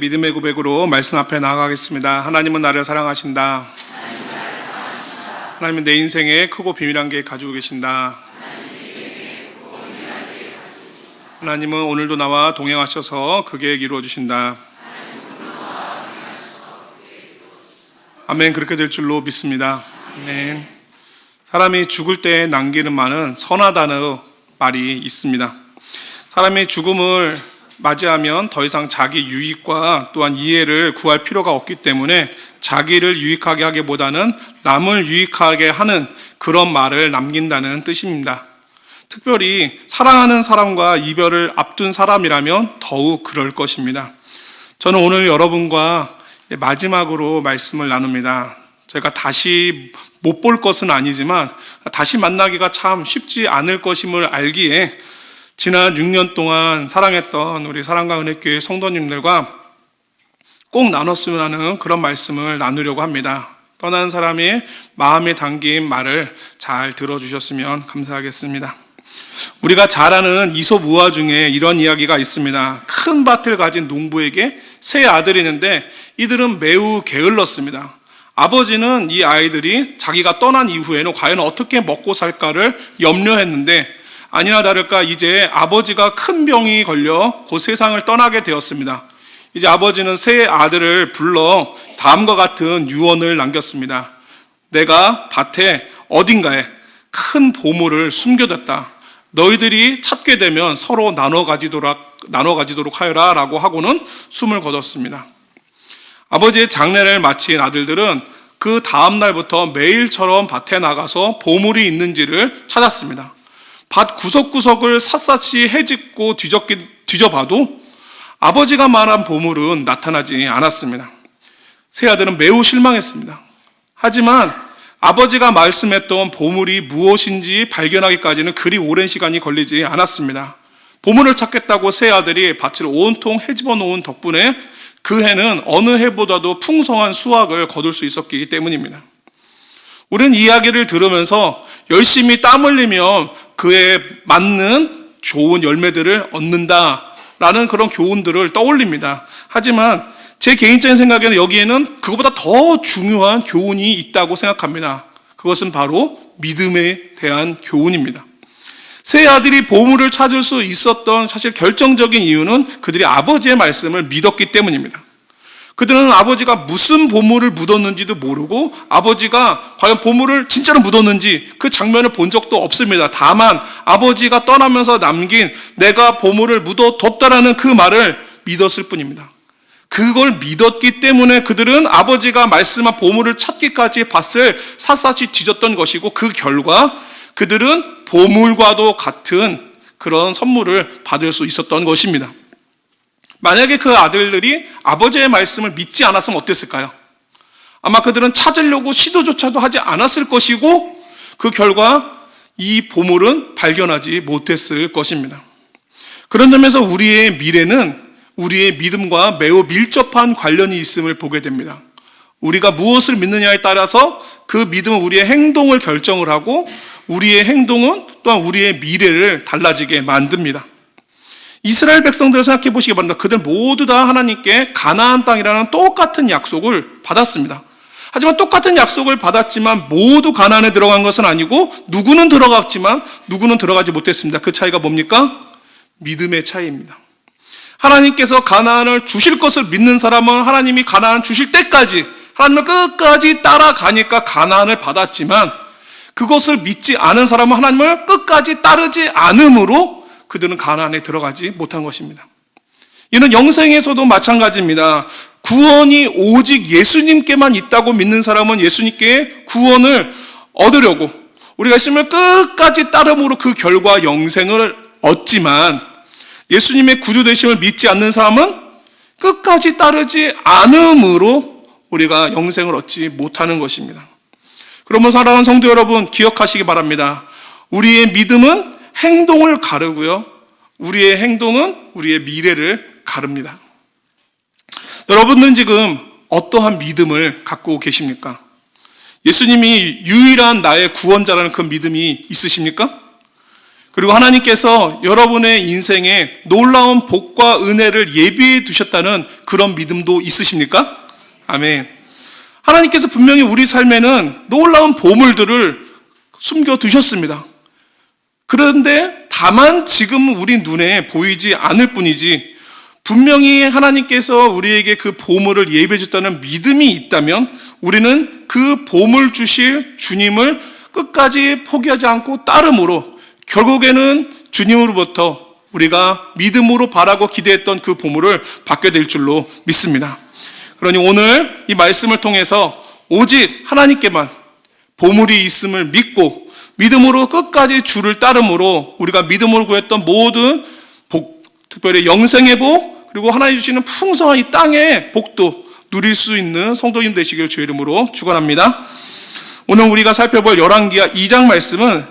믿음의 고백으로 말씀 앞에 나아가겠습니다. 하나님은 나를 사랑하신다. 하나님은 내 인생에 크고 비밀한 게 가지고 계신다. 하나님은 오늘도 나와 동행하셔서 그 계획 이루어 주신다. 아멘. 그렇게 될 줄로 믿습니다. 아멘. 사람이 죽을 때 남기는 말은 선하다는 말이 있습니다. 사람이 죽음을 맞이하면 더 이상 자기 유익과 또한 이해를 구할 필요가 없기 때문에 자기를 유익하게 하기보다는 남을 유익하게 하는 그런 말을 남긴다는 뜻입니다. 특별히 사랑하는 사람과 이별을 앞둔 사람이라면 더욱 그럴 것입니다. 저는 오늘 여러분과 마지막으로 말씀을 나눕니다. 저희가 다시 못 볼 것은 아니지만 다시 만나기가 참 쉽지 않을 것임을 알기에 지난 6년 동안 사랑했던 우리 사랑과 은혜교회 성도님들과 꼭 나눴으면 하는 그런 말씀을 나누려고 합니다. 떠난 사람의 마음에 담긴 말을 잘 들어주셨으면 감사하겠습니다. 우리가 잘 아는 이솝 우화 중에 이런 이야기가 있습니다. 큰 밭을 가진 농부에게 세 아들이 있는데 이들은 매우 게을렀습니다. 아버지는 이 아이들이 자기가 떠난 이후에는 과연 어떻게 먹고 살까를 염려했는데 아니나 다를까 이제 아버지가 큰 병이 걸려 곧 세상을 떠나게 되었습니다. 이제 아버지는 세 아들을 불러 다음과 같은 유언을 남겼습니다. 내가 밭에 어딘가에 큰 보물을 숨겨뒀다. 너희들이 찾게 되면 서로 나눠 가지도록 하여라 라고 하고는 숨을 거뒀습니다. 아버지의 장례를 마친 아들들은 그 다음 날부터 매일처럼 밭에 나가서 보물이 있는지를 찾았습니다. 밭 구석구석을 샅샅이 헤집고 뒤져봐도 아버지가 말한 보물은 나타나지 않았습니다. 세 아들은 매우 실망했습니다. 하지만 아버지가 말씀했던 보물이 무엇인지 발견하기까지는 그리 오랜 시간이 걸리지 않았습니다. 보물을 찾겠다고 세 아들이 밭을 온통 헤집어 놓은 덕분에 그 해는 어느 해보다도 풍성한 수확을 거둘 수 있었기 때문입니다. 우리는 이야기를 들으면서 열심히 땀 흘리며 그에 맞는 좋은 열매들을 얻는다라는 그런 교훈들을 떠올립니다. 하지만 제 개인적인 생각에는 여기에는 그것보다 더 중요한 교훈이 있다고 생각합니다. 그것은 바로 믿음에 대한 교훈입니다. 세 아들이 보물을 찾을 수 있었던 사실 결정적인 이유는 그들이 아버지의 말씀을 믿었기 때문입니다. 그들은 아버지가 무슨 보물을 묻었는지도 모르고 아버지가 과연 보물을 진짜로 묻었는지 그 장면을 본 적도 없습니다. 다만 아버지가 떠나면서 남긴 내가 보물을 묻어뒀다라는 그 말을 믿었을 뿐입니다. 그걸 믿었기 때문에 그들은 아버지가 말씀한 보물을 찾기까지 밭을 샅샅이 뒤졌던 것이고 그 결과 그들은 보물과도 같은 그런 선물을 받을 수 있었던 것입니다. 만약에 그 아들들이 아버지의 말씀을 믿지 않았으면 어땠을까요? 아마 그들은 찾으려고 시도조차도 하지 않았을 것이고 그 결과 이 보물은 발견하지 못했을 것입니다. 그런 점에서 우리의 미래는 우리의 믿음과 매우 밀접한 관련이 있음을 보게 됩니다. 우리가 무엇을 믿느냐에 따라서 그 믿음은 우리의 행동을 결정을 하고 우리의 행동은 또한 우리의 미래를 달라지게 만듭니다. 이스라엘 백성들을 생각해 보시기 바랍니다. 그들 모두 다 하나님께 가나안 땅이라는 똑같은 약속을 받았습니다. 하지만 똑같은 약속을 받았지만 모두 가나안에 들어간 것은 아니고 누구는 들어갔지만 누구는 들어가지 못했습니다. 그 차이가 뭡니까? 믿음의 차이입니다. 하나님께서 가나안을 주실 것을 믿는 사람은 하나님이 가나안 주실 때까지 하나님을 끝까지 따라가니까 가나안을 받았지만 그것을 믿지 않은 사람은 하나님을 끝까지 따르지 않음으로 그들은 가나안에 들어가지 못한 것입니다. 이는 영생에서도 마찬가지입니다. 구원이 오직 예수님께만 있다고 믿는 사람은 예수님께 구원을 얻으려고 우리가 예수님을 끝까지 따름으로 그 결과 영생을 얻지만 예수님의 구주 되심을 믿지 않는 사람은 끝까지 따르지 않음으로 우리가 영생을 얻지 못하는 것입니다. 그러면 사랑하는 성도 여러분 기억하시기 바랍니다. 우리의 믿음은 행동을 가르고요. 우리의 행동은 우리의 미래를 가릅니다. 여러분들은 지금 어떠한 믿음을 갖고 계십니까? 예수님이 유일한 나의 구원자라는 그 믿음이 있으십니까? 그리고 하나님께서 여러분의 인생에 놀라운 복과 은혜를 예비해 두셨다는 그런 믿음도 있으십니까? 아멘. 하나님께서 분명히 우리 삶에는 놀라운 보물들을 숨겨 두셨습니다. 그런데 다만 지금 우리 눈에 보이지 않을 뿐이지, 분명히 하나님께서 우리에게 그 보물을 예비해 줬다는 믿음이 있다면 우리는 그 보물 주실 주님을 끝까지 포기하지 않고 따름으로 결국에는 주님으로부터 우리가 믿음으로 바라고 기대했던 그 보물을 받게 될 줄로 믿습니다. 그러니 오늘 이 말씀을 통해서 오직 하나님께만 보물이 있음을 믿고 믿음으로 끝까지 주를 따름으로 우리가 믿음으로 구했던 모든 복, 특별히 영생의 복, 그리고 하나님 주시는 풍성한 이 땅의 복도 누릴 수 있는 성도님 되시길 주의 이름으로 축원합니다. 오늘 우리가 살펴볼 열왕기하 2장 말씀은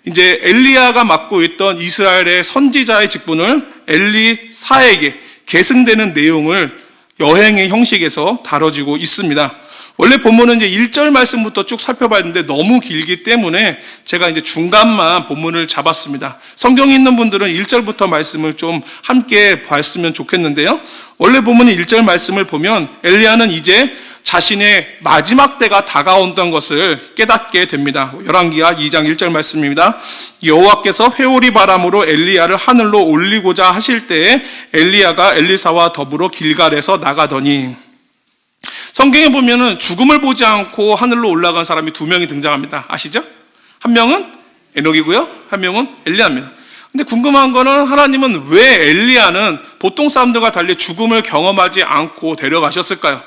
이제 엘리야가 맡고 있던 이스라엘의 선지자의 직분을 엘리사에게 계승되는 내용을 여행의 형식에서 다뤄지고 있습니다. 원래 본문은 이제 1절 말씀부터 쭉 살펴봤는데 너무 길기 때문에 제가 이제 중간만 본문을 잡았습니다. 성경이 있는 분들은 1절부터 말씀을 좀 함께 봤으면 좋겠는데요. 원래 본문의 1절 말씀을 보면 엘리야는 이제 자신의 마지막 때가 다가온다는 것을 깨닫게 됩니다. 열왕기하 2장 1절 말씀입니다. 여호와께서 회오리 바람으로 엘리야를 하늘로 올리고자 하실 때에 엘리야가 엘리사와 더불어 길갈에서 나가더니, 성경에 보면은 죽음을 보지 않고 하늘로 올라간 사람이 두 명이 등장합니다. 아시죠? 한 명은 에녹이고요, 한 명은 엘리야입니다. 근데 궁금한 거는 하나님은 왜 엘리야는 보통 사람들과 달리 죽음을 경험하지 않고 데려가셨을까요?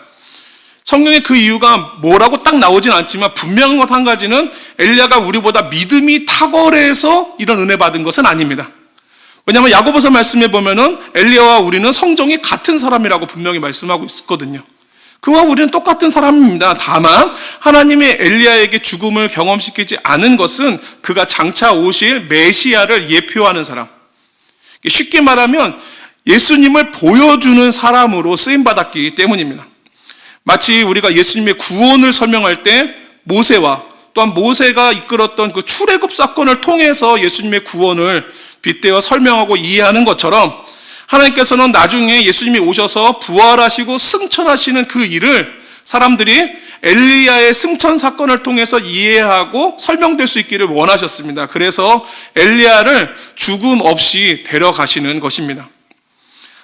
성경에 그 이유가 뭐라고 딱 나오진 않지만 분명한 것 한 가지는 엘리야가 우리보다 믿음이 탁월해서 이런 은혜 받은 것은 아닙니다. 왜냐하면 야고보서 말씀에 보면은 엘리야와 우리는 성정이 같은 사람이라고 분명히 말씀하고 있거든요. 그와 우리는 똑같은 사람입니다. 다만 하나님의 엘리야에게 죽음을 경험시키지 않은 것은 그가 장차 오실 메시아를 예표하는 사람, 쉽게 말하면 예수님을 보여주는 사람으로 쓰임받았기 때문입니다. 마치 우리가 예수님의 구원을 설명할 때 모세와 또한 모세가 이끌었던 그 출애굽 사건을 통해서 예수님의 구원을 빗대어 설명하고 이해하는 것처럼 하나님께서는 나중에 예수님이 오셔서 부활하시고 승천하시는 그 일을 사람들이 엘리야의 승천 사건을 통해서 이해하고 설명될 수 있기를 원하셨습니다. 그래서 엘리야를 죽음 없이 데려가시는 것입니다.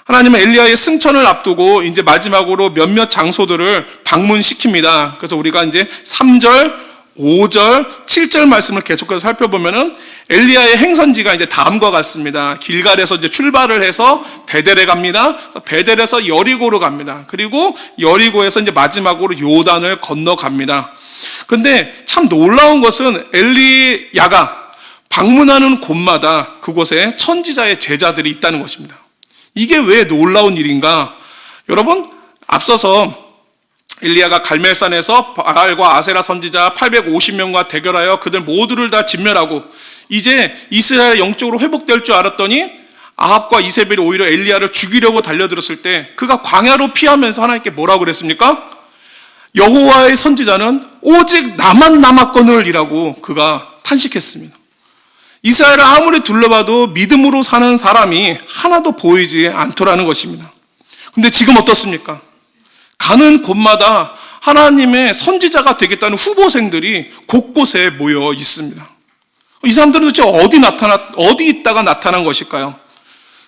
하나님은 엘리야의 승천을 앞두고 이제 마지막으로 몇몇 장소들을 방문시킵니다. 그래서 우리가 이제 3절, 5절, 7절 말씀을 계속해서 살펴보면은 엘리야의 행선지가 이제 다음과 같습니다. 길갈에서 이제 출발을 해서 베델에 갑니다. 베델에서 여리고로 갑니다. 그리고 여리고에서 이제 마지막으로 요단을 건너갑니다. 근데 참 놀라운 것은 엘리야가 방문하는 곳마다 그곳에 선지자의 제자들이 있다는 것입니다. 이게 왜 놀라운 일인가? 여러분, 앞서서 엘리야가 갈멜산에서 바알과 아세라 선지자 850명과 대결하여 그들 모두를 다 진멸하고 이제 이스라엘 영적으로 회복될 줄 알았더니 아합과 이세벨이 오히려 엘리야를 죽이려고 달려들었을 때 그가 광야로 피하면서 하나님께 뭐라고 그랬습니까? 여호와의 선지자는 오직 나만 남았거늘이라고 그가 탄식했습니다. 이스라엘을 아무리 둘러봐도 믿음으로 사는 사람이 하나도 보이지 않더라는 것입니다. 근데 지금 어떻습니까? 가는 곳마다 하나님의 선지자가 되겠다는 후보생들이 곳곳에 모여 있습니다. 이 사람들은 도대체 어디 있다가 나타난 것일까요?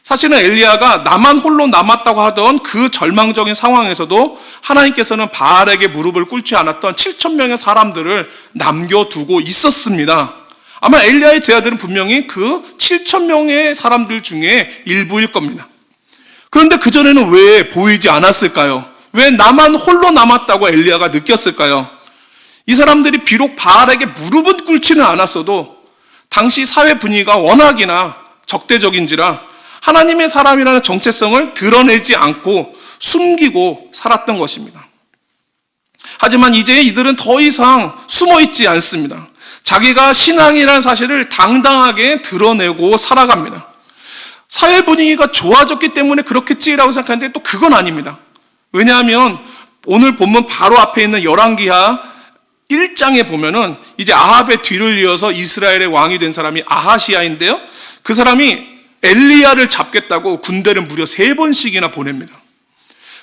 사실은 엘리야가 나만 홀로 남았다고 하던 그 절망적인 상황에서도 하나님께서는 바알에게 무릎을 꿇지 않았던 7,000명의 사람들을 남겨두고 있었습니다. 아마 엘리야의 제자들은 분명히 그 7,000명의 사람들 중에 일부일 겁니다. 그런데 그전에는 왜 보이지 않았을까요? 왜 나만 홀로 남았다고 엘리야가 느꼈을까요? 이 사람들이 비록 바알에게 무릎은 꿇지는 않았어도 당시 사회 분위기가 워낙이나 적대적인지라 하나님의 사람이라는 정체성을 드러내지 않고 숨기고 살았던 것입니다. 하지만 이제 이들은 더 이상 숨어 있지 않습니다. 자기가 신앙이라는 사실을 당당하게 드러내고 살아갑니다. 사회 분위기가 좋아졌기 때문에 그렇겠지라고 생각하는데 또 그건 아닙니다. 왜냐하면 오늘 본문 바로 앞에 있는 열왕기하 1장에 보면은 이제 아합의 뒤를 이어서 이스라엘의 왕이 된 사람이 아하시야인데요. 그 사람이 엘리야를 잡겠다고 군대를 무려 3번씩이나 보냅니다.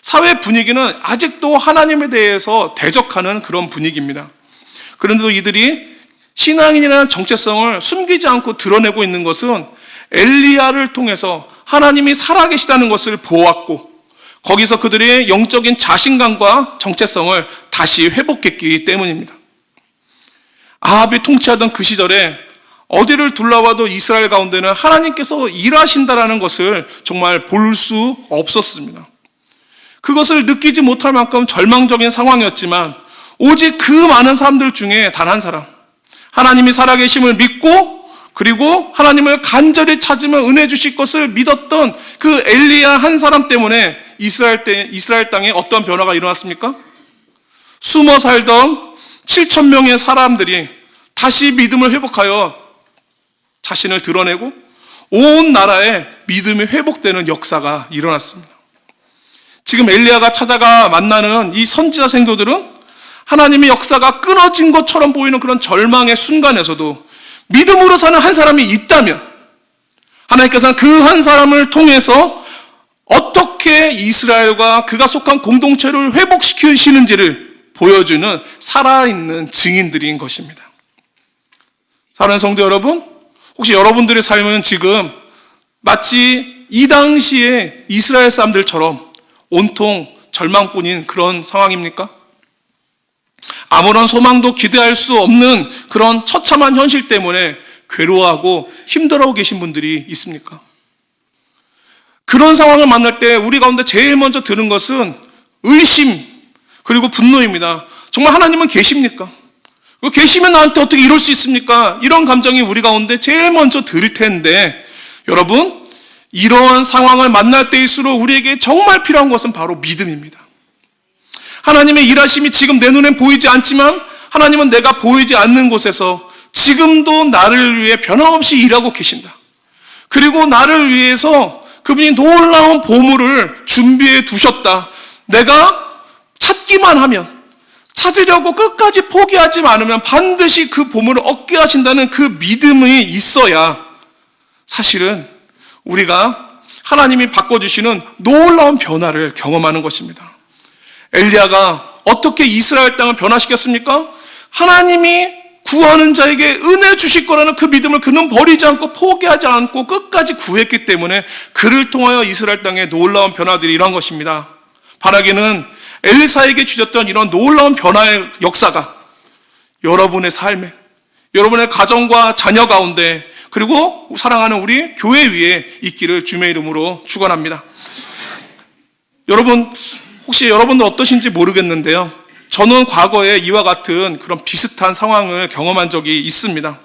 사회 분위기는 아직도 하나님에 대해서 대적하는 그런 분위기입니다. 그런데도 이들이 신앙인이라는 정체성을 숨기지 않고 드러내고 있는 것은 엘리야를 통해서 하나님이 살아계시다는 것을 보았고, 거기서 그들의 영적인 자신감과 정체성을 다시 회복했기 때문입니다. 아합이 통치하던 그 시절에 어디를 둘러봐도 이스라엘 가운데는 하나님께서 일하신다라는 것을 정말 볼 수 없었습니다. 그것을 느끼지 못할 만큼 절망적인 상황이었지만 오직 그 많은 사람들 중에 단 한 사람, 하나님이 살아계심을 믿고 그리고 하나님을 간절히 찾으면 은혜 주실 것을 믿었던 그 엘리야 한 사람 때문에 이스라엘 땅에 어떤 변화가 일어났습니까? 숨어 살던 7,000명의 사람들이 다시 믿음을 회복하여 자신을 드러내고 온 나라에 믿음이 회복되는 역사가 일어났습니다. 지금 엘리야가 찾아가 만나는 이 선지자 생도들은 하나님의 역사가 끊어진 것처럼 보이는 그런 절망의 순간에서도 믿음으로 사는 한 사람이 있다면 하나님께서는 그 한 사람을 통해서 어떻게 이스라엘과 그가 속한 공동체를 회복시키시는지를 보여주는 살아있는 증인들인 것입니다. 사랑하는 성도 여러분, 혹시 여러분들의 삶은 지금 마치 이 당시에 이스라엘 사람들처럼 온통 절망뿐인 그런 상황입니까? 아무런 소망도 기대할 수 없는 그런 처참한 현실 때문에 괴로워하고 힘들어하고 계신 분들이 있습니까? 그런 상황을 만날 때 우리 가운데 제일 먼저 드는 것은 의심 그리고 분노입니다. 정말 하나님은 계십니까? 계시면 나한테 어떻게 이럴 수 있습니까? 이런 감정이 우리 가운데 제일 먼저 들 텐데, 여러분, 이러한 상황을 만날 때일수록 우리에게 정말 필요한 것은 바로 믿음입니다. 하나님의 일하심이 지금 내 눈엔 보이지 않지만 하나님은 내가 보이지 않는 곳에서 지금도 나를 위해 변함없이 일하고 계신다. 그리고 나를 위해서 그분이 놀라운 보물을 준비해 두셨다. 내가 찾기만 하면, 찾으려고 끝까지 포기하지 않으면 반드시 그 보물을 얻게 하신다는 그 믿음이 있어야 사실은 우리가 하나님이 바꿔주시는 놀라운 변화를 경험하는 것입니다. 엘리야가 어떻게 이스라엘 땅을 변화시켰습니까? 하나님이 구하는 자에게 은혜 주실 거라는 그 믿음을 그는 버리지 않고 포기하지 않고 끝까지 구했기 때문에 그를 통하여 이스라엘 땅에 놀라운 변화들이 일어난 것입니다. 바라기는 엘리사에게 주셨던 이런 놀라운 변화의 역사가 여러분의 삶에, 여러분의 가정과 자녀 가운데, 그리고 사랑하는 우리 교회 위에 있기를 주님의 이름으로 축원합니다. 여러분, 혹시 여러분도 어떠신지 모르겠는데요. 저는 과거에 이와 같은 그런 비슷한 상황을 경험한 적이 있습니다.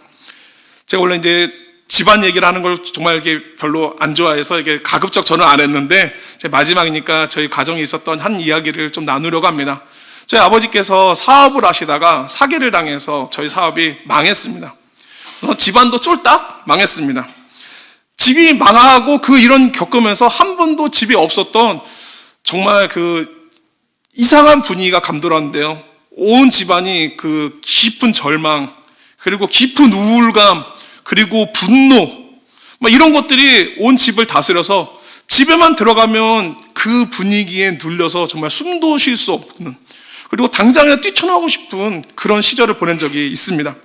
제가 원래 이제 집안 얘기를 하는 걸 정말 이렇게 별로 안 좋아해서 이게 가급적 저는 안 했는데, 제 마지막이니까 저희 가정에 있었던 한 이야기를 좀 나누려고 합니다. 저희 아버지께서 사업을 하시다가 사기를 당해서 저희 사업이 망했습니다. 집안도 쫄딱 망했습니다. 집이 망하고 그 일을 겪으면서 한 번도 집이 없었던 정말 그 이상한 분위기가 감돌았는데요. 온 집안이 그 깊은 절망, 그리고 깊은 우울감, 그리고 분노, 이런 것들이 온 집을 다스려서 집에만 들어가면 그 분위기에 눌려서 정말 숨도 쉴 수 없는, 그리고 당장에 뛰쳐나오고 싶은 그런 시절을 보낸 적이 있습니다.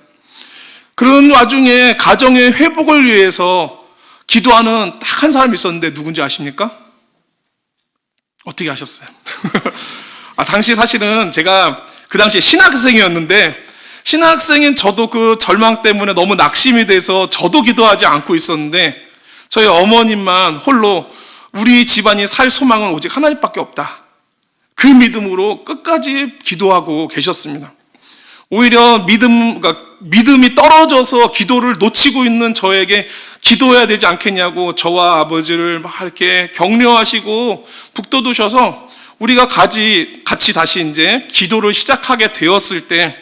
그런 와중에 가정의 회복을 위해서 기도하는 딱 한 사람이 있었는데 누군지 아십니까? 어떻게 아셨어요? 당시 사실은 제가 그 당시에 신학생이었는데, 신학생인 저도 그 절망 때문에 너무 낙심이 돼서 저도 기도하지 않고 있었는데, 저희 어머님만 홀로 우리 집안이 살 소망은 오직 하나님밖에 없다, 그 믿음으로 끝까지 기도하고 계셨습니다. 오히려 믿음이 떨어져서 기도를 놓치고 있는 저에게 기도해야 되지 않겠냐고 저와 아버지를 막 이렇게 격려하시고 북돋우셔서 우리가 같이 다시 이제 기도를 시작하게 되었을 때,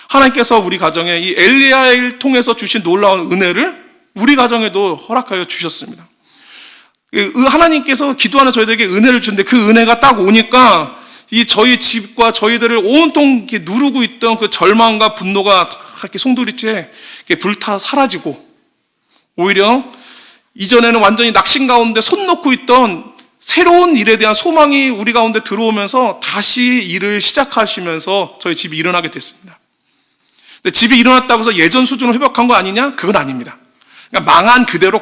하나님께서 우리 가정에 이 엘리야를 통해서 주신 놀라운 은혜를 우리 가정에도 허락하여 주셨습니다. 하나님께서 기도하는 저희들에게 은혜를 주는데 그 은혜가 딱 오니까 이 저희 집과 저희들을 온통 이렇게 누르고 있던 그 절망과 분노가 다 이렇게 송두리째 이렇게 불타 사라지고, 오히려 이전에는 완전히 낙심 가운데 손 놓고 있던 새로운 일에 대한 소망이 우리 가운데 들어오면서 다시 일을 시작하시면서 저희 집이 일어나게 됐습니다. 근데 집이 일어났다고 해서 예전 수준으로 회복한 거 아니냐? 그건 아닙니다. 그러니까 망한 그대로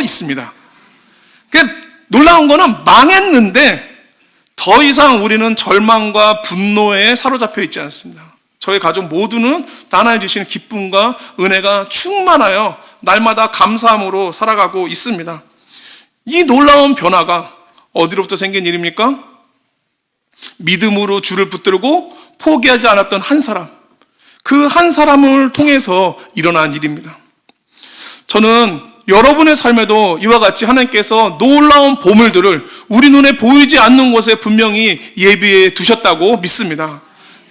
있습니다. 그러니까 놀라운 거는 망했는데 더 이상 우리는 절망과 분노에 사로잡혀 있지 않습니다. 저희 가족 모두는 하나님 주시는 기쁨과 은혜가 충만하여 날마다 감사함으로 살아가고 있습니다. 이 놀라운 변화가 어디로부터 생긴 일입니까? 믿음으로 주를 붙들고 포기하지 않았던 한 사람, 그 한 사람을 통해서 일어난 일입니다. 저는 여러분의 삶에도 이와 같이 하나님께서 놀라운 보물들을 우리 눈에 보이지 않는 곳에 분명히 예비해 두셨다고 믿습니다.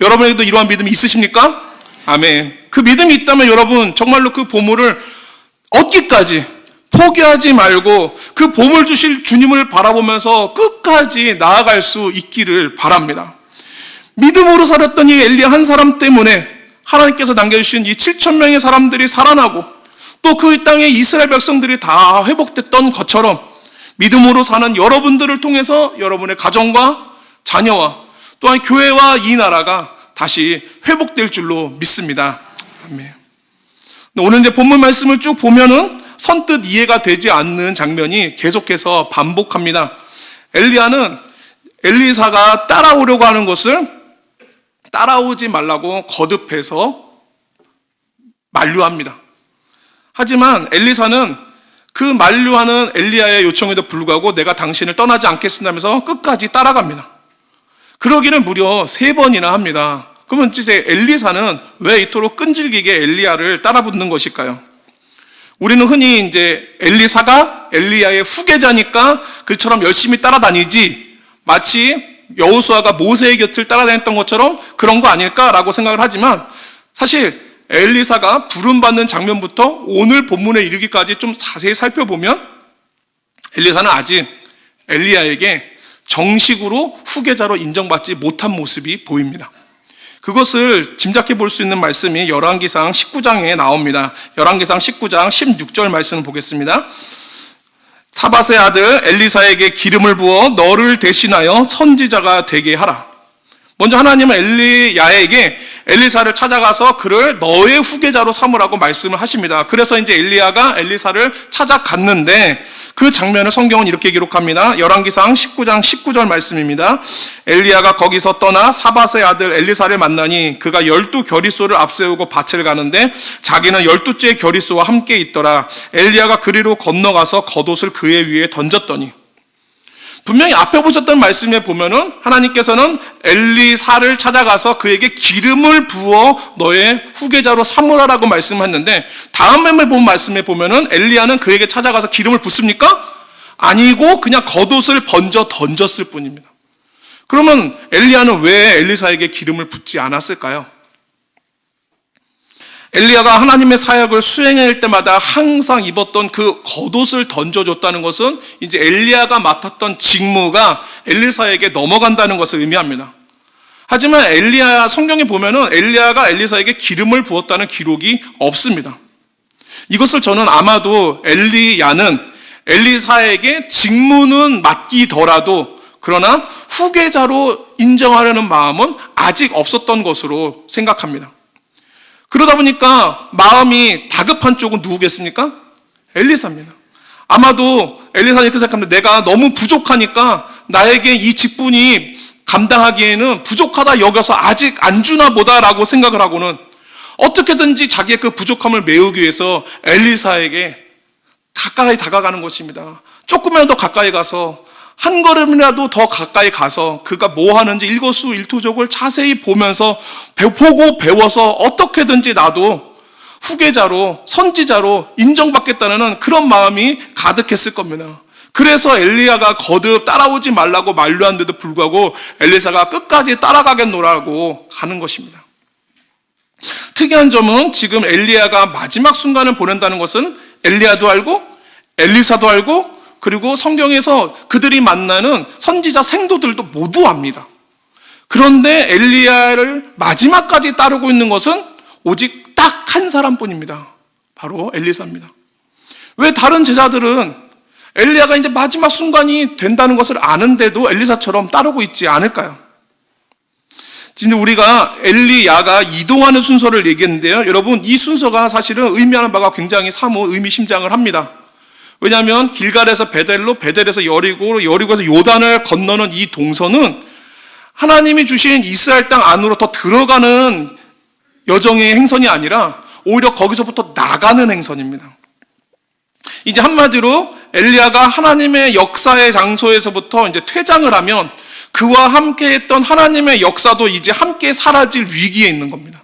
여러분에게도 이러한 믿음이 있으십니까? 아멘. 그 믿음이 있다면 여러분 정말로 그 보물을 얻기까지 포기하지 말고 그 보물 주실 주님을 바라보면서 끝까지 나아갈 수 있기를 바랍니다. 믿음으로 살았던 이 엘리야 한 사람 때문에 하나님께서 남겨주신 이 7,000명의 사람들이 살아나고 또 그 땅에 이스라엘 백성들이 다 회복됐던 것처럼 믿음으로 사는 여러분들을 통해서 여러분의 가정과 자녀와 또한 교회와 이 나라가 다시 회복될 줄로 믿습니다. 아멘. 오늘 이제 본문 말씀을 쭉 보면은 선뜻 이해가 되지 않는 장면이 계속해서 반복합니다. 엘리야는 엘리사가 따라오려고 하는 것을 따라오지 말라고 거듭해서 만류합니다. 하지만 엘리사는 그 만류하는 엘리야의 요청에도 불구하고 내가 당신을 떠나지 않겠습니다면서 끝까지 따라갑니다. 그러기는 무려 3번이나 합니다. 그러면 이제 엘리사는 왜 이토록 끈질기게 엘리야를 따라붙는 것일까요? 우리는 흔히 이제 엘리사가 엘리야의 후계자니까 그처럼 열심히 따라다니지, 마치 여호수아가 모세의 곁을 따라다녔던 것처럼 그런 거 아닐까라고 생각을 하지만, 사실 엘리사가 부름받는 장면부터 오늘 본문에 이르기까지 좀 자세히 살펴보면 엘리사는 아직 엘리야에게 정식으로 후계자로 인정받지 못한 모습이 보입니다. 그것을 짐작해 볼 수 있는 말씀이 열왕기상 19장에 나옵니다. 열왕기상 19장 16절 말씀을 보겠습니다. 사밧의 아들 엘리사에게 기름을 부어 너를 대신하여 선지자가 되게 하라. 먼저 하나님은 엘리야에게 엘리사를 찾아가서 그를 너의 후계자로 삼으라고 말씀을 하십니다. 그래서 이제 엘리야가 엘리사를 찾아갔는데 그 장면을 성경은 이렇게 기록합니다. 열왕기상 19장 19절 말씀입니다. 엘리야가 거기서 떠나 사밧의 아들 엘리사를 만나니 그가 12겨리소를 앞세우고 밭을 가는데 자기는 12째 겨리소와 함께 있더라. 엘리야가 그리로 건너가서 겉옷을 그의 위에 던졌더니, 분명히 앞에 보셨던 말씀에 보면은 하나님께서는 엘리사를 찾아가서 그에게 기름을 부어 너의 후계자로 삼으라라고 말씀했는데, 다음에 본 말씀에 보면은 엘리야는 그에게 찾아가서 기름을 붓습니까? 아니고 그냥 겉옷을 던졌을 뿐입니다. 그러면 엘리야는 왜 엘리사에게 기름을 붓지 않았을까요? 엘리야가 하나님의 사역을 수행할 때마다 항상 입었던 그 겉옷을 던져줬다는 것은 이제 엘리야가 맡았던 직무가 엘리사에게 넘어간다는 것을 의미합니다. 하지만 성경에 보면은 엘리야가 엘리사에게 기름을 부었다는 기록이 없습니다. 이것을 저는 아마도 엘리야는 엘리사에게 직무는 맡기더라도 그러나 후계자로 인정하려는 마음은 아직 없었던 것으로 생각합니다. 그러다 보니까 마음이 다급한 쪽은 누구겠습니까? 엘리사입니다. 아마도 엘리사는 이렇게 생각합니다. 내가 너무 부족하니까 나에게 이 직분이 감당하기에는 부족하다 여겨서 아직 안 주나 보다라고 생각을 하고는 어떻게든지 자기의 그 부족함을 메우기 위해서 엘리사에게 가까이 다가가는 것입니다. 조금이라도 가까이 가서 한 걸음이라도 더 가까이 가서 그가 뭐 하는지 일거수일투족을 자세히 보면서 보고 배워서 어떻게든지 나도 후계자로 선지자로 인정받겠다는 그런 마음이 가득했을 겁니다. 그래서 엘리야가 거듭 따라오지 말라고 만류한데도 불구하고 엘리사가 끝까지 따라가겠노라고 가는 것입니다. 특이한 점은 지금 엘리야가 마지막 순간을 보낸다는 것은 엘리야도 알고 엘리사도 알고 그리고 성경에서 그들이 만나는 선지자 생도들도 모두 압니다. 그런데 엘리야를 마지막까지 따르고 있는 것은 오직 딱 한 사람뿐입니다. 바로 엘리사입니다. 왜 다른 제자들은 엘리야가 이제 마지막 순간이 된다는 것을 아는데도 엘리사처럼 따르고 있지 않을까요? 지금 우리가 엘리야가 이동하는 순서를 얘기했는데요. 여러분, 이 순서가 사실은 의미하는 바가 굉장히 사뭇 의미심장을 합니다. 왜냐하면 길갈에서 베델로, 베델에서 여리고, 여리고에서 요단을 건너는 이 동선은 하나님이 주신 이스라엘 땅 안으로 더 들어가는 여정의 행선이 아니라 오히려 거기서부터 나가는 행선입니다. 이제 한마디로 엘리야가 하나님의 역사의 장소에서부터 이제 퇴장을 하면 그와 함께 했던 하나님의 역사도 이제 함께 사라질 위기에 있는 겁니다.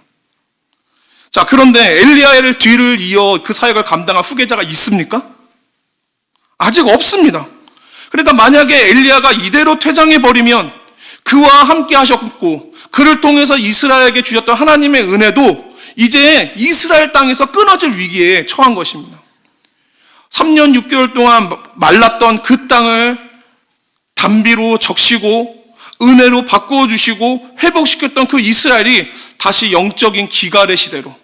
자, 그런데 엘리야의 뒤를 이어 그 사역을 감당할 후계자가 있습니까? 아직 없습니다. 그러니까 만약에 엘리야가 이대로 퇴장해버리면 그와 함께 하셨고 그를 통해서 이스라엘에게 주셨던 하나님의 은혜도 이제 이스라엘 땅에서 끊어질 위기에 처한 것입니다. 3년 6개월 동안 말랐던 그 땅을 단비로 적시고 은혜로 바꿔주시고 회복시켰던 그 이스라엘이 다시 영적인 기갈의 시대로,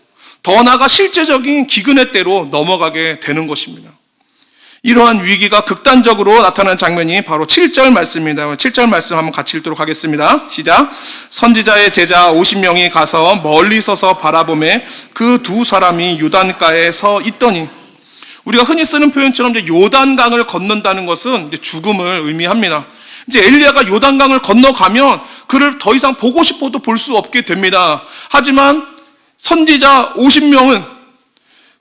더 나아가 실제적인 기근의 때로 넘어가게 되는 것입니다. 이러한 위기가 극단적으로 나타난 장면이 바로 7절 말씀입니다. 7절 말씀 한번 같이 읽도록 하겠습니다. 시작. 선지자의 제자 50명이 가서 멀리 서서 바라보매 그 두 사람이 요단가에 서 있더니, 우리가 흔히 쓰는 표현처럼 이제 요단강을 건넌다는 것은 이제 죽음을 의미합니다. 이제 엘리야가 요단강을 건너가면 그를 더 이상 보고 싶어도 볼 수 없게 됩니다. 하지만 선지자 50명은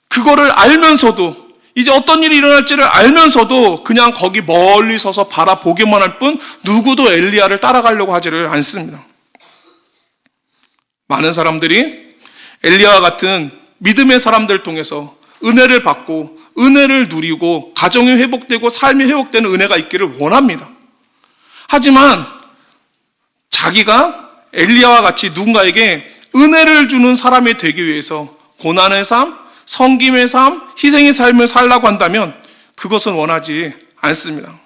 그거를 알면서도, 이제 어떤 일이 일어날지를 알면서도 그냥 거기 멀리 서서 바라보기만 할 뿐 누구도 엘리야를 따라가려고 하지를 않습니다. 많은 사람들이 엘리야와 같은 믿음의 사람들을 통해서 은혜를 받고 은혜를 누리고 가정이 회복되고 삶이 회복되는 은혜가 있기를 원합니다. 하지만 자기가 엘리야와 같이 누군가에게 은혜를 주는 사람이 되기 위해서 고난의 삶, 섬김의 삶, 희생의 삶을 살라고 한다면 그것은 원하지 않습니다.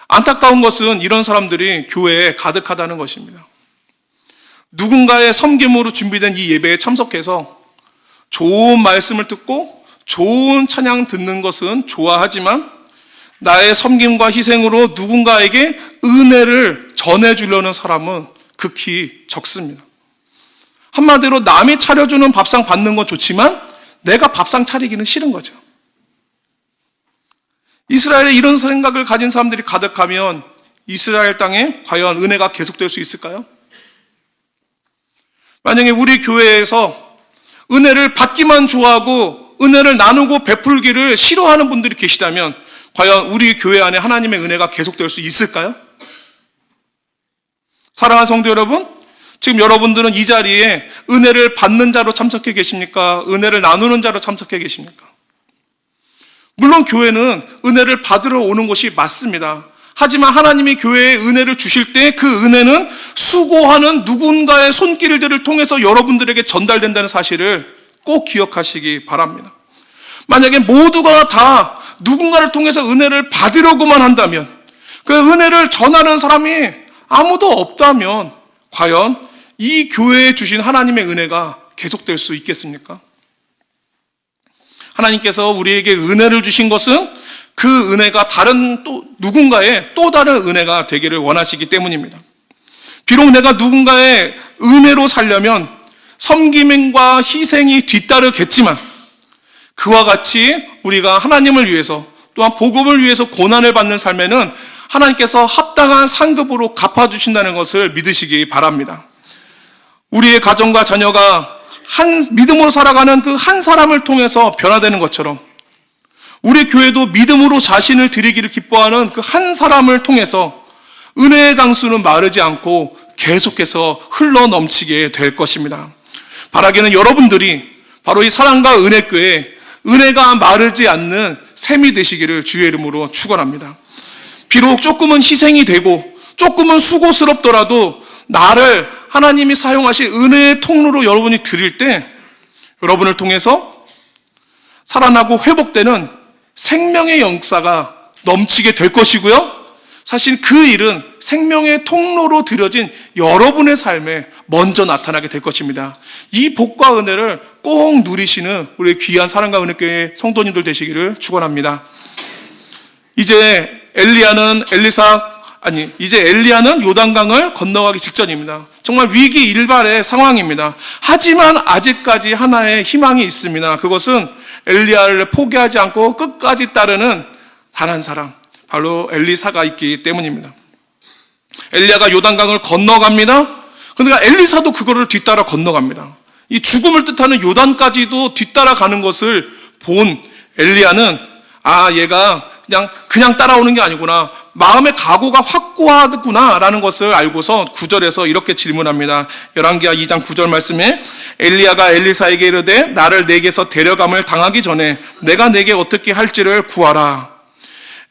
안타까운 것은 이런 사람들이 교회에 가득하다는 것입니다. 누군가의 섬김으로 준비된 이 예배에 참석해서 좋은 말씀을 듣고 좋은 찬양 듣는 것은 좋아하지만 나의 섬김과 희생으로 누군가에게 은혜를 전해주려는 사람은 극히 적습니다. 한마디로 남이 차려주는 밥상 받는 건 좋지만 내가 밥상 차리기는 싫은 거죠. 이스라엘에 이런 생각을 가진 사람들이 가득하면 이스라엘 땅에 과연 은혜가 계속될 수 있을까요? 만약에 우리 교회에서 은혜를 받기만 좋아하고 은혜를 나누고 베풀기를 싫어하는 분들이 계시다면 과연 우리 교회 안에 하나님의 은혜가 계속될 수 있을까요? 사랑하는 성도 여러분, 지금 여러분들은 이 자리에 은혜를 받는 자로 참석해 계십니까? 은혜를 나누는 자로 참석해 계십니까? 물론 교회는 은혜를 받으러 오는 곳이 맞습니다. 하지만 하나님이 교회에 은혜를 주실 때 그 은혜는 수고하는 누군가의 손길들을 통해서 여러분들에게 전달된다는 사실을 꼭 기억하시기 바랍니다. 만약에 모두가 다 누군가를 통해서 은혜를 받으려고만 한다면, 그 은혜를 전하는 사람이 아무도 없다면 과연 이 교회에 주신 하나님의 은혜가 계속될 수 있겠습니까? 하나님께서 우리에게 은혜를 주신 것은 그 은혜가 다른 또 누군가의 또 다른 은혜가 되기를 원하시기 때문입니다. 비록 내가 누군가의 은혜로 살려면 섬김과 희생이 뒤따르겠지만 그와 같이 우리가 하나님을 위해서 또한 복음을 위해서 고난을 받는 삶에는 하나님께서 합당한 상급으로 갚아주신다는 것을 믿으시기 바랍니다. 우리의 가정과 자녀가 믿음으로 살아가는 그 한 사람을 통해서 변화되는 것처럼 우리 교회도 믿음으로 자신을 드리기를 기뻐하는 그 한 사람을 통해서 은혜의 강수는 마르지 않고 계속해서 흘러 넘치게 될 것입니다. 바라기는 여러분들이 바로 이 사랑과 은혜교회, 은혜가 마르지 않는 샘이 되시기를 주의 이름으로 축원합니다. 비록 조금은 희생이 되고 조금은 수고스럽더라도 나를 하나님이 사용하실 은혜의 통로로 여러분이 드릴 때 여러분을 통해서 살아나고 회복되는 생명의 역사가 넘치게 될 것이고요. 사실 그 일은 생명의 통로로 드려진 여러분의 삶에 먼저 나타나게 될 것입니다. 이 복과 은혜를 꼭 누리시는 우리 귀한 사랑과 은혜교회 성도님들 되시기를 축원합니다. 이제 엘리야는 요단강을 건너가기 직전입니다. 정말 위기 일발의 상황입니다. 하지만 아직까지 하나의 희망이 있습니다. 그것은 엘리야를 포기하지 않고 끝까지 따르는 단 한 사람, 바로 엘리사가 있기 때문입니다. 엘리야가 요단강을 건너갑니다. 그러니까 엘리사도 그거를 뒤따라 건너갑니다. 이 죽음을 뜻하는 요단까지도 뒤따라 가는 것을 본 엘리야는 얘가 그냥 따라오는 게 아니구나, 마음의 각오가 확고하구나라는 것을 알고서 9절에서 이렇게 질문합니다. 열왕기하 2장 9절 말씀에 엘리야가 엘리사에게 이르되 나를 내게서 데려감을 당하기 전에 내가 내게 어떻게 할지를 구하라.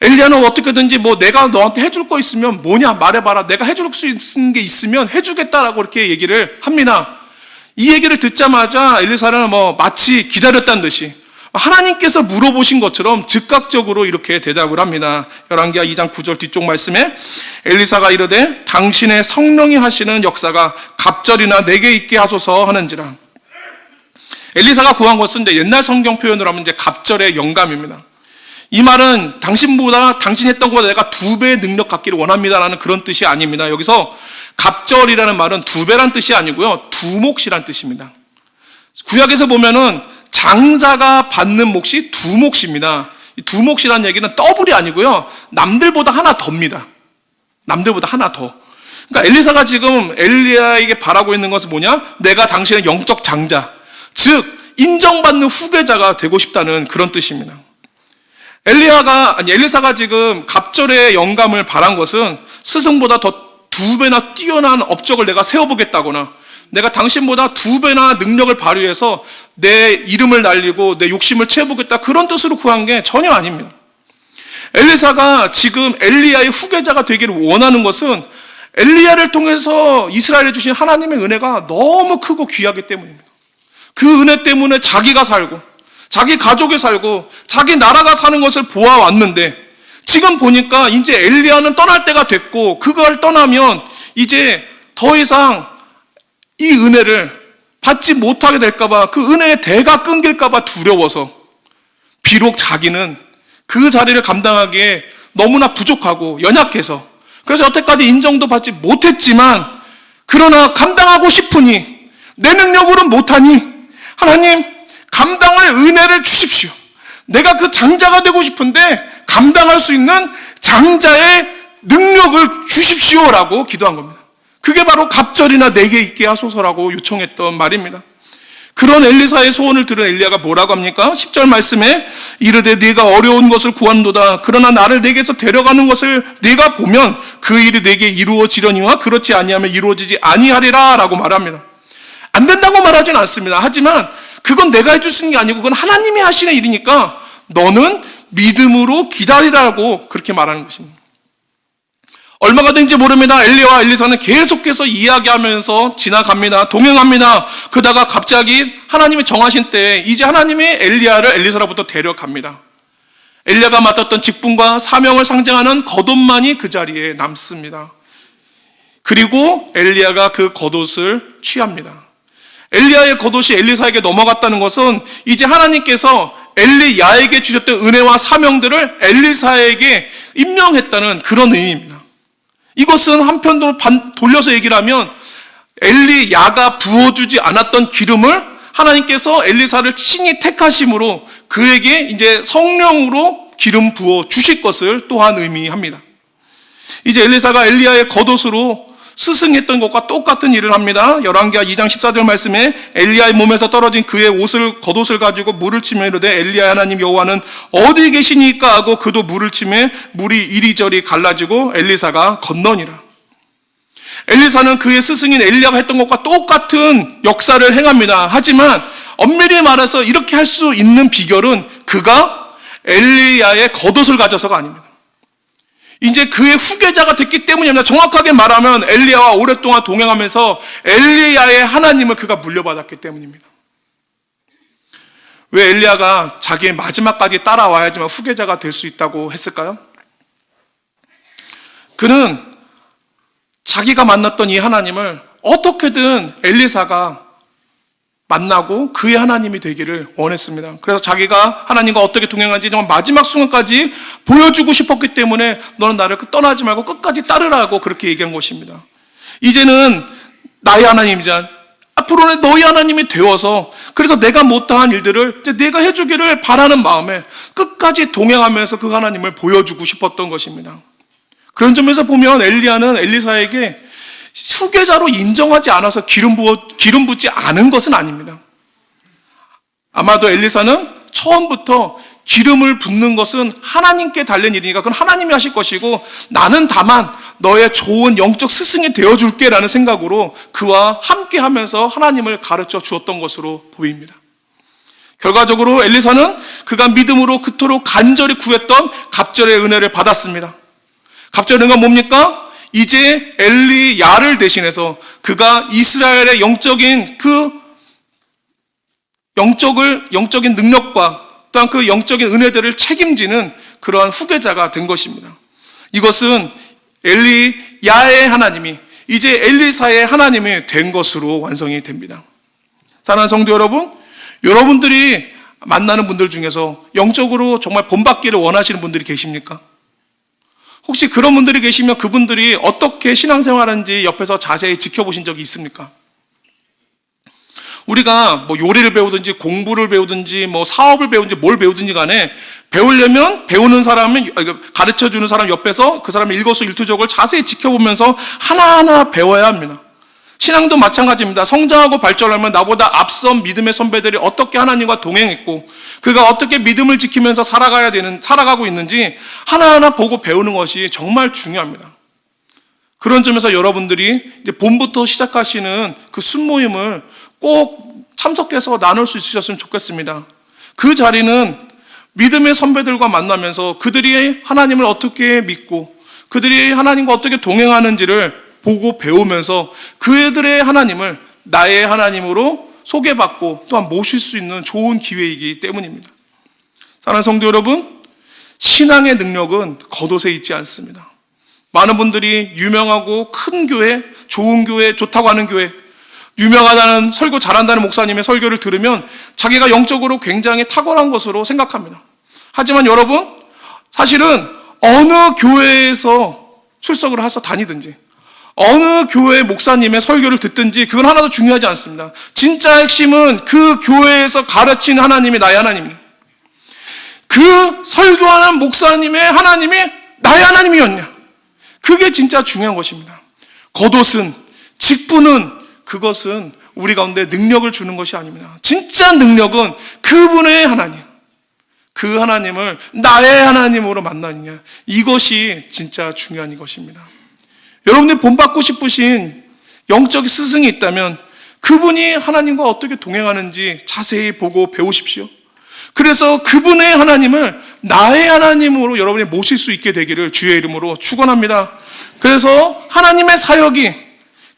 엘리야는 어떻게든지 내가 너한테 해줄 거 있으면 뭐냐 말해봐라, 내가 해줄 수 있는 게 있으면 해주겠다라고 이렇게 얘기를 합니다. 이 얘기를 듣자마자 엘리사는 마치 기다렸다는 듯이 하나님께서 물어보신 것처럼 즉각적으로 이렇게 대답을 합니다. 열왕기하 2장 9절 뒤쪽 말씀에 엘리사가 이르되 당신의 성령이 하시는 역사가 갑절이나 내게 있게 하소서 하는지라. 엘리사가 구한 것은 이제 옛날 성경 표현으로 하면 이제 갑절의 영감입니다. 이 말은 당신이 했던 것보다 내가 2배의 능력 갖기를 원합니다라는 그런 뜻이 아닙니다. 여기서 갑절이라는 말은 2배란 뜻이 아니고요, 두몫이란 뜻입니다. 구약에서 보면은 장자가 받는 몫이 2몫입니다. 이 2몫이라는 얘기는 더블이 아니고요, 남들보다 하나 더입니다. 남들보다 하나 더. 그러니까 엘리사가 지금 엘리야에게 바라고 있는 것은 뭐냐? 내가 당신의 영적 장자, 즉 인정받는 후계자가 되고 싶다는 그런 뜻입니다. 엘리사가 지금 갑절의 영감을 바란 것은 스승보다 더 2배나 뛰어난 업적을 내가 세워보겠다거나, 내가 당신보다 2배나 능력을 발휘해서 내 이름을 날리고 내 욕심을 채워보겠다, 그런 뜻으로 구한 게 전혀 아닙니다. 엘리사가 지금 엘리야의 후계자가 되기를 원하는 것은 엘리야를 통해서 이스라엘에 주신 하나님의 은혜가 너무 크고 귀하기 때문입니다. 그 은혜 때문에 자기가 살고 자기 가족이 살고 자기 나라가 사는 것을 보아왔는데, 지금 보니까 이제 엘리야는 떠날 때가 됐고, 그걸 떠나면 이제 더 이상 이 은혜를 받지 못하게 될까봐, 그 은혜의 대가 끊길까봐 두려워서, 비록 자기는 그 자리를 감당하기에 너무나 부족하고 연약해서, 그래서 여태까지 인정도 받지 못했지만, 그러나 감당하고 싶으니 내 능력으로는 못하니 하나님 감당할 은혜를 주십시오. 내가 그 장자가 되고 싶은데 감당할 수 있는 장자의 능력을 주십시오라고 기도한 겁니다. 그게 바로 갑절이나 내게 있게 하소서라고 요청했던 말입니다. 그런 엘리사의 소원을 들은 엘리야가 뭐라고 합니까? 10절 말씀에 이르되 네가 어려운 것을 구한도다. 그러나 나를 내게서 데려가는 것을 네가 보면 그 일이 내게 이루어지려니와 그렇지 아니하면 이루어지지 아니하리라 라고 말합니다. 안 된다고 말하진 않습니다. 하지만 그건 내가 해줄 수 있는 게 아니고 그건 하나님이 하시는 일이니까 너는 믿음으로 기다리라고 그렇게 말하는 것입니다. 얼마가 된지 모릅니다. 엘리야와 엘리사는 계속해서 이야기하면서 지나갑니다. 동행합니다. 그러다가 갑자기 하나님이 정하신 때에 이제 하나님이 엘리야를 엘리사로부터 데려갑니다. 엘리야가 맡았던 직분과 사명을 상징하는 겉옷만이 그 자리에 남습니다. 그리고 엘리야가 그 겉옷을 취합니다. 엘리야의 겉옷이 엘리사에게 넘어갔다는 것은 이제 하나님께서 엘리야에게 주셨던 은혜와 사명들을 엘리사에게 임명했다는 그런 의미입니다. 이것은 한편으로 돌려서 얘기를 하면 엘리야가 부어주지 않았던 기름을 하나님께서 엘리사를 친히 택하심으로 그에게 이제 성령으로 기름 부어 주실 것을 또한 의미합니다. 이제 엘리사가 엘리야의 겉옷으로 스승했던 것과 똑같은 일을 합니다. 열왕기하 2장 14절 말씀에 엘리야의 몸에서 떨어진 그의 겉옷을 가지고 물을 치며 이르되 엘리야 하나님 여호와는 어디 계시니까 하고 그도 물을 치매 물이 이리저리 갈라지고 엘리사가 건너니라. 엘리사는 그의 스승인 엘리야가 했던 것과 똑같은 역사를 행합니다. 하지만 엄밀히 말해서 이렇게 할 수 있는 비결은 그가 엘리야의 겉옷을 가져서가 아닙니다. 이제 그의 후계자가 됐기 때문입니다. 정확하게 말하면 엘리야와 오랫동안 동행하면서 엘리야의 하나님을 그가 물려받았기 때문입니다. 왜 엘리야가 자기의 마지막까지 따라와야지만 후계자가 될 수 있다고 했을까요? 그는 자기가 만났던 이 하나님을 어떻게든 엘리사가 만나고 그의 하나님이 되기를 원했습니다. 그래서 자기가 하나님과 어떻게 동행하는지 정말 마지막 순간까지 보여주고 싶었기 때문에 너는 나를 떠나지 말고 끝까지 따르라고 그렇게 얘기한 것입니다. 이제는 나의 하나님이자 앞으로는 너희 하나님이 되어서 그래서 내가 못한 일들을 이제 내가 해주기를 바라는 마음에 끝까지 동행하면서 그 하나님을 보여주고 싶었던 것입니다. 그런 점에서 보면 엘리야는 엘리사에게 후계자로 인정하지 않아서 기름 붓지 않은 것은 아닙니다. 아마도 엘리사는 처음부터 기름을 붓는 것은 하나님께 달린 일이니까 그건 하나님이 하실 것이고 나는 다만 너의 좋은 영적 스승이 되어줄게 라는 생각으로 그와 함께 하면서 하나님을 가르쳐 주었던 것으로 보입니다. 결과적으로 엘리사는 그가 믿음으로 그토록 간절히 구했던 갑절의 은혜를 받았습니다. 갑절의 은혜가 뭡니까? 이제 엘리야를 대신해서 그가 이스라엘의 영적인 능력과 또한 그 영적인 은혜들을 책임지는 그러한 후계자가 된 것입니다. 이것은 엘리야의 하나님이 이제 엘리사의 하나님이 된 것으로 완성이 됩니다. 사랑하는 성도 여러분, 여러분들이 만나는 분들 중에서 영적으로 정말 본받기를 원하시는 분들이 계십니까? 혹시 그런 분들이 계시면 그분들이 어떻게 신앙생활하는지 옆에서 자세히 지켜보신 적이 있습니까? 우리가 요리를 배우든지 공부를 배우든지 사업을 배우든지 뭘 배우든지 간에 배우려면 배우는 사람은 가르쳐주는 사람 옆에서 그 사람의 일거수일투족을 자세히 지켜보면서 하나하나 배워야 합니다. 신앙도 마찬가지입니다. 성장하고 발전하면 나보다 앞선 믿음의 선배들이 어떻게 하나님과 동행했고 그가 어떻게 믿음을 지키면서 살아가고 있는지 하나하나 보고 배우는 것이 정말 중요합니다. 그런 점에서 여러분들이 이제 봄부터 시작하시는 그 순모임을 꼭 참석해서 나눌 수 있으셨으면 좋겠습니다. 그 자리는 믿음의 선배들과 만나면서 그들이 하나님을 어떻게 믿고 그들이 하나님과 어떻게 동행하는지를 보고 배우면서 그들의 하나님을 나의 하나님으로 소개받고 또한 모실 수 있는 좋은 기회이기 때문입니다. 사랑하는 성도 여러분, 신앙의 능력은 겉옷에 있지 않습니다. 많은 분들이 유명하고 큰 교회, 좋은 교회, 좋다고 하는 교회, 유명하다는 설교 잘한다는 목사님의 설교를 들으면 자기가 영적으로 굉장히 탁월한 것으로 생각합니다. 하지만 여러분, 사실은 어느 교회에서 출석을 해서 다니든지 어느 교회 목사님의 설교를 듣든지 그건 하나도 중요하지 않습니다. 진짜 핵심은 그 교회에서 가르치는 하나님이 나의 하나님이에요. 그 설교하는 목사님의 하나님이 나의 하나님이었냐? 그게 진짜 중요한 것입니다. 겉옷은, 직분은 그것은 우리 가운데 능력을 주는 것이 아닙니다. 진짜 능력은 그분의 하나님, 그 하나님을 나의 하나님으로 만나느냐, 이것이 진짜 중요한 것입니다. 여러분들이 본받고 싶으신 영적 스승이 있다면 그분이 하나님과 어떻게 동행하는지 자세히 보고 배우십시오. 그래서 그분의 하나님을 나의 하나님으로 여러분이 모실 수 있게 되기를 주의 이름으로 축원합니다. 그래서 하나님의 사역이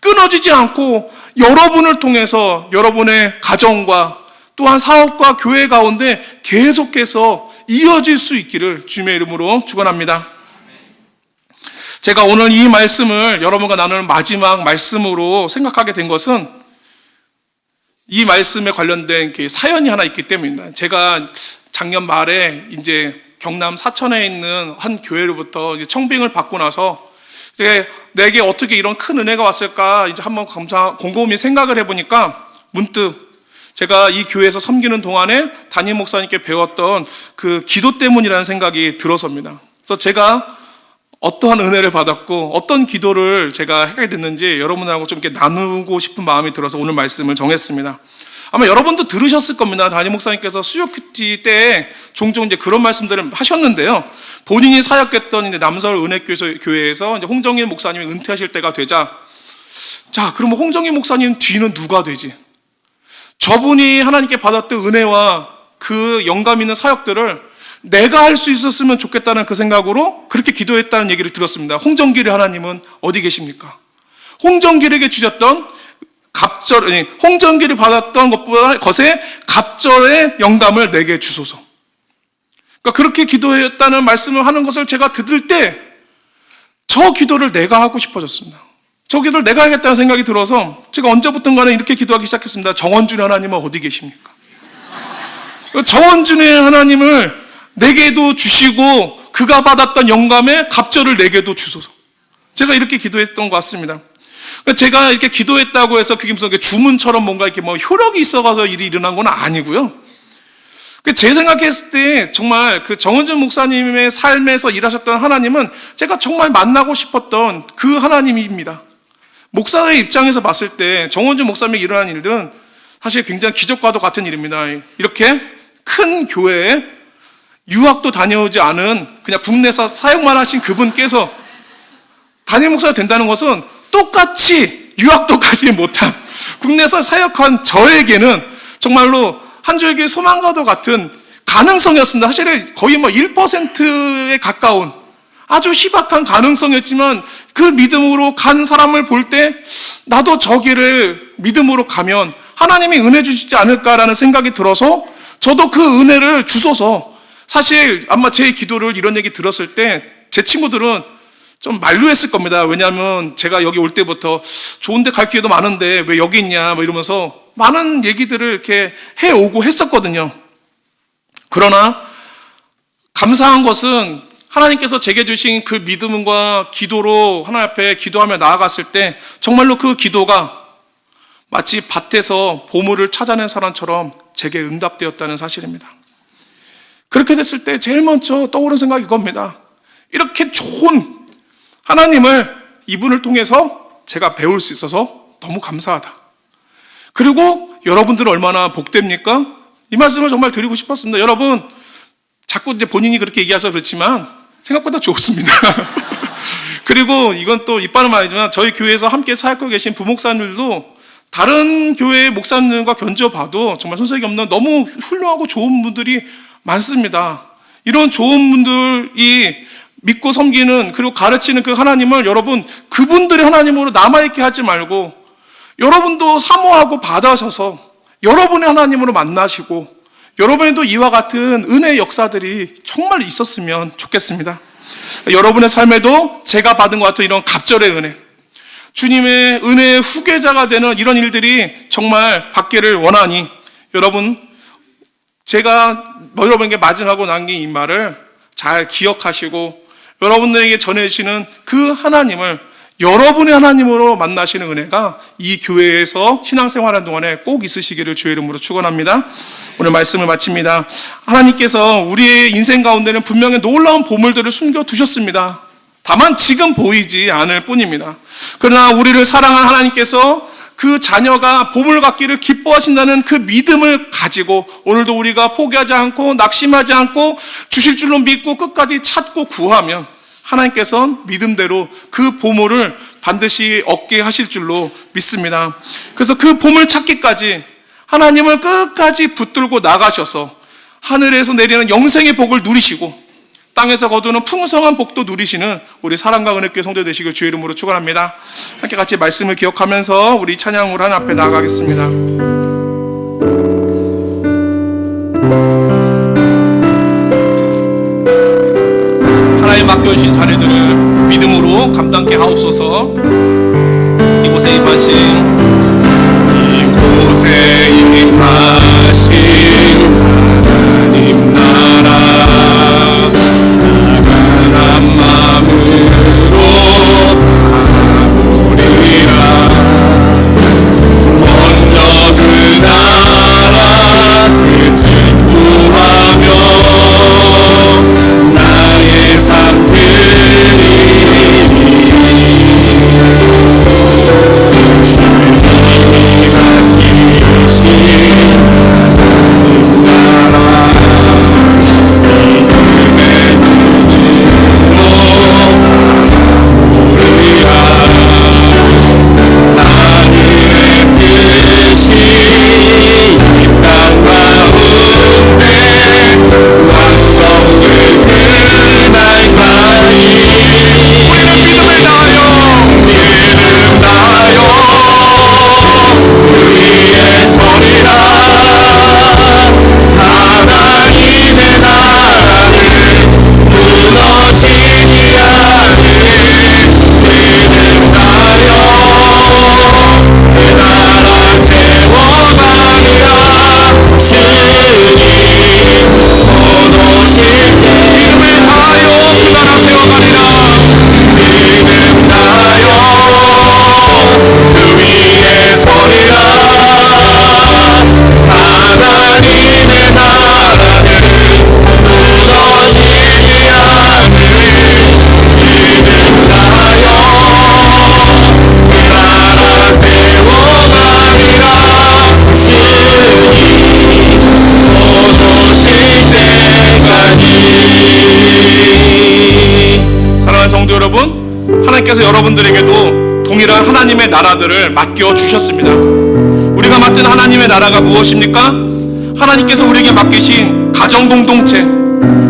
끊어지지 않고 여러분을 통해서 여러분의 가정과 또한 사업과 교회 가운데 계속해서 이어질 수 있기를 주님의 이름으로 축원합니다. 제가 오늘 이 말씀을 여러분과 나누는 마지막 말씀으로 생각하게 된 것은 이 말씀에 관련된 사연이 하나 있기 때문입니다. 제가 작년 말에 이제 경남 사천에 있는 한 교회로부터 이제 청빙을 받고 나서 내게 어떻게 이런 큰 은혜가 왔을까 이제 한번 곰곰이 생각을 해보니까 문득 제가 이 교회에서 섬기는 동안에 담임 목사님께 배웠던 그 기도 때문이라는 생각이 들어섭니다. 그래서 제가 어떠한 은혜를 받았고 어떤 기도를 제가 하게 됐는지 여러분하고 좀 이렇게 나누고 싶은 마음이 들어서 오늘 말씀을 정했습니다. 아마 여러분도 들으셨을 겁니다. 담임 목사님께서 수요 큐티 때 종종 이제 그런 말씀들을 하셨는데요. 본인이 사역했던 이제 남서울 은혜교회에서 이제 홍정일 목사님이 은퇴하실 때가 되자, 자, 그러면 홍정일 목사님 뒤는 누가 되지? 저분이 하나님께 받았던 은혜와 그 영감 있는 사역들을 내가 할 수 있었으면 좋겠다는 그 생각으로 그렇게 기도했다는 얘기를 들었습니다. 홍정길의 하나님은 어디 계십니까? 홍정길에게 주셨던 홍정길이 받았던 것에 갑절의 영감을 내게 주소서. 그러니까 그렇게 기도했다는 말씀을 하는 것을 제가 들을 때 저 기도를 내가 하고 싶어졌습니다. 저 기도를 내가 하겠다는 생각이 들어서 제가 언제부턴가는 이렇게 기도하기 시작했습니다. 정원준의 하나님은 어디 계십니까? 정원준의 하나님을 내게도 주시고 그가 받았던 영감의 갑절을 내게도 주소서. 제가 이렇게 기도했던 것 같습니다. 제가 이렇게 기도했다고 해서 그게 무슨 주문처럼 뭔가 이렇게 뭐 효력이 있어가서 일이 일어난 건 아니고요. 제 생각했을 때 정말 그 정원준 목사님의 삶에서 일하셨던 하나님은 제가 정말 만나고 싶었던 그 하나님입니다. 목사의 입장에서 봤을 때 정원준 목사님에게 일어난 일들은 사실 굉장히 기적과도 같은 일입니다. 이렇게 큰 교회에 유학도 다녀오지 않은 그냥 국내에서 사역만 하신 그분께서 담임 목사가 된다는 것은 똑같이 유학도 가지 못한 국내에서 사역한 저에게는 정말로 한 줄기 소망과도 같은 가능성이었습니다. 사실은 거의 뭐 1%에 가까운 아주 희박한 가능성이었지만 그 믿음으로 간 사람을 볼 때 나도 저 길을 믿음으로 가면 하나님이 은혜 주시지 않을까라는 생각이 들어서 저도 그 은혜를 주소서. 사실 아마 제 기도를 이런 얘기 들었을 때 제 친구들은 좀 만류했을 겁니다. 왜냐하면 제가 여기 올 때부터 좋은데 갈 기회도 많은데 왜 여기 있냐 뭐 이러면서 많은 얘기들을 이렇게 해오고 했었거든요. 그러나 감사한 것은 하나님께서 제게 주신 그 믿음과 기도로 하나님 앞에 기도하며 나아갔을 때 정말로 그 기도가 마치 밭에서 보물을 찾아낸 사람처럼 제게 응답되었다는 사실입니다. 그렇게 됐을 때 제일 먼저 떠오른 생각이 이겁니다. 이렇게 좋은 하나님을 이분을 통해서 제가 배울 수 있어서 너무 감사하다. 그리고 여러분들은 얼마나 복됩니까? 이 말씀을 정말 드리고 싶었습니다. 여러분, 자꾸 이제 본인이 그렇게 얘기해서 그렇지만 생각보다 좋습니다. 그리고 이건 또 이빠는 말이지만 저희 교회에서 함께 사역하고 계신 부목사님들도 다른 교회의 목사님들과 견져봐도 정말 손색이 없는 너무 훌륭하고 좋은 분들이 많습니다. 이런 좋은 분들이 믿고 섬기는 그리고 가르치는 그 하나님을 여러분 그분들의 하나님으로 남아있게 하지 말고 여러분도 사모하고 받아셔서 여러분의 하나님으로 만나시고 여러분에도 이와 같은 은혜의 역사들이 정말 있었으면 좋겠습니다. 여러분의 삶에도 제가 받은 것 같은 이런 갑절의 은혜, 주님의 은혜의 후계자가 되는 이런 일들이 정말 받기를 원하니 여러분, 제가 여러분에게 마지막으로 남긴 이 말을 잘 기억하시고 여러분들에게 전해주시는 그 하나님을 여러분의 하나님으로 만나시는 은혜가 이 교회에서 신앙생활하는 동안에 꼭 있으시기를 주의 이름으로 축원합니다. 오늘 말씀을 마칩니다. 하나님께서 우리의 인생 가운데는 분명히 놀라운 보물들을 숨겨두셨습니다. 다만 지금 보이지 않을 뿐입니다. 그러나 우리를 사랑한 하나님께서 그 자녀가 보물 갖기를 기뻐하신다는 그 믿음을 가지고 오늘도 우리가 포기하지 않고 낙심하지 않고 주실 줄로 믿고 끝까지 찾고 구하면 하나님께서는 믿음대로 그 보물을 반드시 얻게 하실 줄로 믿습니다. 그래서 그 보물 찾기까지 하나님을 끝까지 붙들고 나가셔서 하늘에서 내리는 영생의 복을 누리시고 땅에서 거두는 풍성한 복도 누리시는 우리 사랑과 은혜교회 성도 되시길 주의 이름으로 축원합니다. 함께 같이 말씀을 기억하면서 우리 찬양으로 하나님 앞에 나아가겠습니다. 하나님 맡겨주신 자리들을 믿음으로 감당케 하옵소서. 이곳에 임하신 하나님 나라 이만한 마음으로 바라보리라. 먼저 하나님께서 여러분들에게도 동일한 하나님의 나라들을 맡겨 주셨습니다. 우리가 맡은 하나님의 나라가 무엇입니까? 하나님께서 우리에게 맡기신 가정 공동체,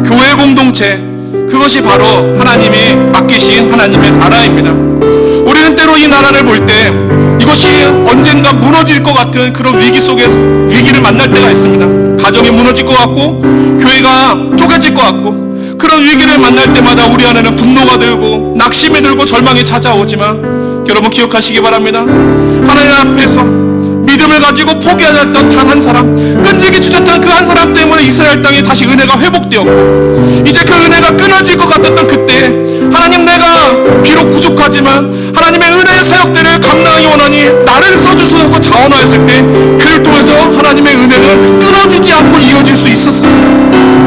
교회 공동체, 그것이 바로 하나님이 맡기신 하나님의 나라입니다. 우리는 때로 이 나라를 볼 때 이것이 언젠가 무너질 것 같은 그런 위기 속에 위기를 만날 때가 있습니다. 가정이 무너질 것 같고 교회가 쪼개질 것 같고, 그런 위기를 만날 때마다 우리 안에는 분노가 들고 낙심이 들고 절망이 찾아오지만, 여러분 기억하시기 바랍니다. 하나님 앞에서 믿음을 가지고 포기하였던 단 한 사람, 끈질기 주셨던 그 한 사람 때문에 이스라엘 땅에 다시 은혜가 회복되었고, 이제 그 은혜가 끊어질 것 같았던 그때 하나님, 내가 비록 부족하지만 하나님의 은혜의 사역들을 감당하기 원하니 나를 써주소서 자원하였을 때, 그를 통해서 하나님의 은혜는 끊어지지 않고 이어질 수 있었습니다.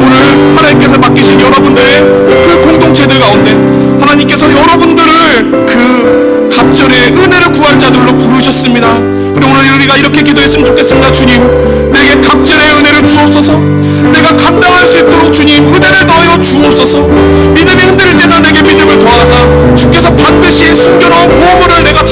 오늘 하나님께서 맡기신 여러분들의 그 공동체들 가운데 하나님께서 여러분들을 그 갑절의 은혜를 구할 자들로 부르셨습니다. 그리고 오늘 우리가 이렇게 기도했으면 좋겠습니다. 주님, 내게 갑절의 은혜를 주옵소서. 내가 감당할 수 있도록 주님 은혜를 더하여 주옵소서. 믿음이 흔들릴 때나 내게 믿음을 더하사 주께서 반드시 숨겨놓은 보물을 내가